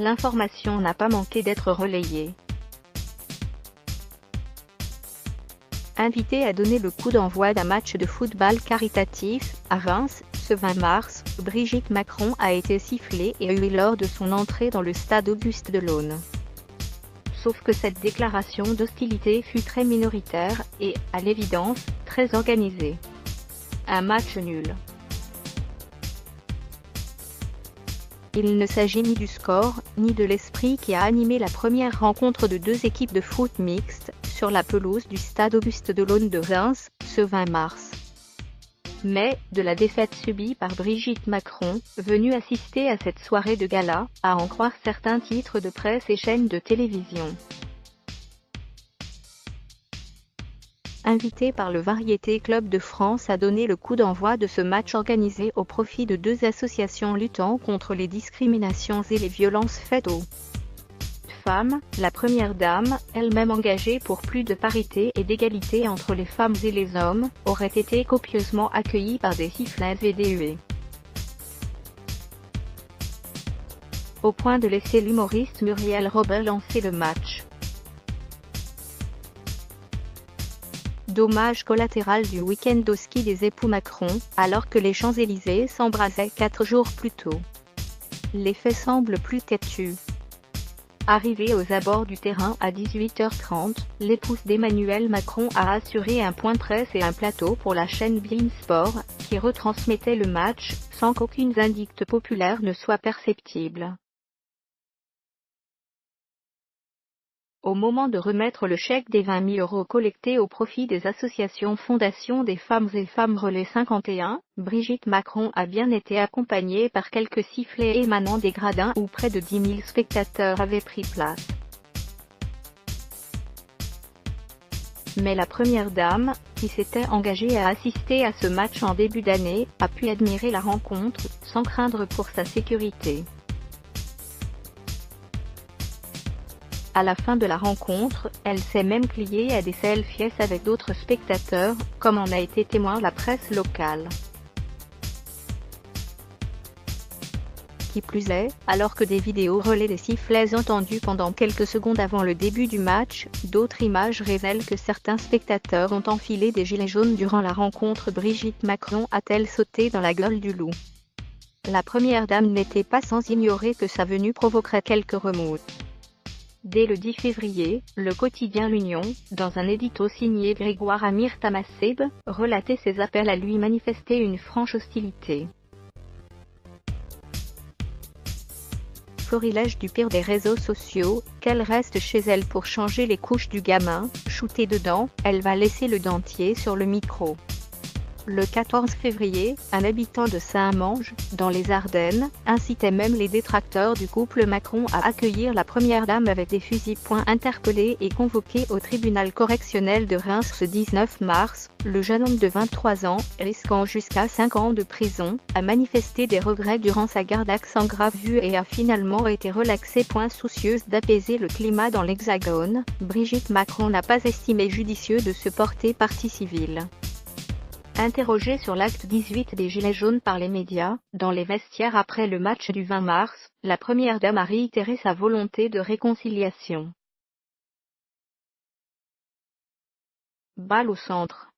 l'information n'a pas manqué d'être relayée. Invitée à donner le coup d'envoi d'un match de football caritatif, à Reims, ce 20 mars, Brigitte Macron a été sifflée et huée lors de son entrée dans le stade Auguste Delaune. Sauf que cette déclaration d'hostilité fut très minoritaire, et, à l'évidence, très organisée. Un match nul. Il ne s'agit ni du score, ni de l'esprit qui a animé la première rencontre de deux équipes de foot mixte, sur la pelouse du stade Auguste Delaune de Reims, ce 20 mars. Mais, de la défaite subie par Brigitte Macron, venue assister à cette soirée de gala, à en croire certains titres de presse et chaînes de télévision. Invitée par le Variété Club de France à donner le coup d'envoi de ce match organisé au profit de deux associations luttant contre les discriminations et les violences faites aux femmes, la Première Dame, elle-même engagée pour plus de parité et d'égalité entre les femmes et les hommes, aurait été copieusement accueillie par des sifflets et des huées. Au point de laisser l'humoriste Muriel Robin lancer le match. Dommage collatéral du week-end au ski des époux Macron, alors que les Champs-Élysées s'embrasaient 4 jours plus tôt. L'effet semble plus têtu. Arrivée aux abords du terrain à 18h30, l'épouse d'Emmanuel Macron a assuré un point presse et un plateau pour la chaîne beIN Sport, qui retransmettait le match, sans qu'aucune vindicte populaire ne soit perceptible. Au moment de remettre le chèque des 20 000 € collectés au profit des associations Fondation des femmes et Femmes Relais 51, Brigitte Macron a bien été accompagnée par quelques sifflets émanant des gradins où près de 10 000 spectateurs avaient pris place. Mais la Première Dame, qui s'était engagée à assister à ce match en début d'année, a pu admirer la rencontre, sans craindre pour sa sécurité. À la fin de la rencontre, elle s'est même pliée à des selfies avec d'autres spectateurs, comme en a été témoin la presse locale. Qui plus est, alors que des vidéos relaient les sifflets entendus pendant quelques secondes avant le début du match, d'autres images révèlent que certains spectateurs ont enfilé des gilets jaunes durant la rencontre. Brigitte Macron a-t-elle sauté dans la gueule du loup? La Première Dame n'était pas sans ignorer que sa venue provoquerait quelques remous. Dès le 10 février, le quotidien L'Union, dans un édito signé Grégoire Amir Tamasseb, relatait ses appels à lui manifester une franche hostilité. Florilège du pire des réseaux sociaux, qu'elle reste chez elle pour changer les couches du gamin, shooter dedans, elle va laisser le dentier sur le micro. Le 14 février, un habitant de Saint-Mange, dans les Ardennes, incitait même les détracteurs du couple Macron à accueillir la Première Dame avec des fusils. Interpellé et convoqué au tribunal correctionnel de Reims ce 19 mars, le jeune homme de 23 ans, risquant jusqu'à 5 ans de prison, a manifesté des regrets durant sa garde à vue et a finalement été relaxé. Soucieuse d'apaiser le climat dans l'Hexagone, Brigitte Macron n'a pas estimé judicieux de se porter partie civile. Interrogée sur l'acte 18 des Gilets jaunes par les médias, dans les vestiaires après le match du 20 mars, la Première Dame a réitéré sa volonté de réconciliation. Balle au centre.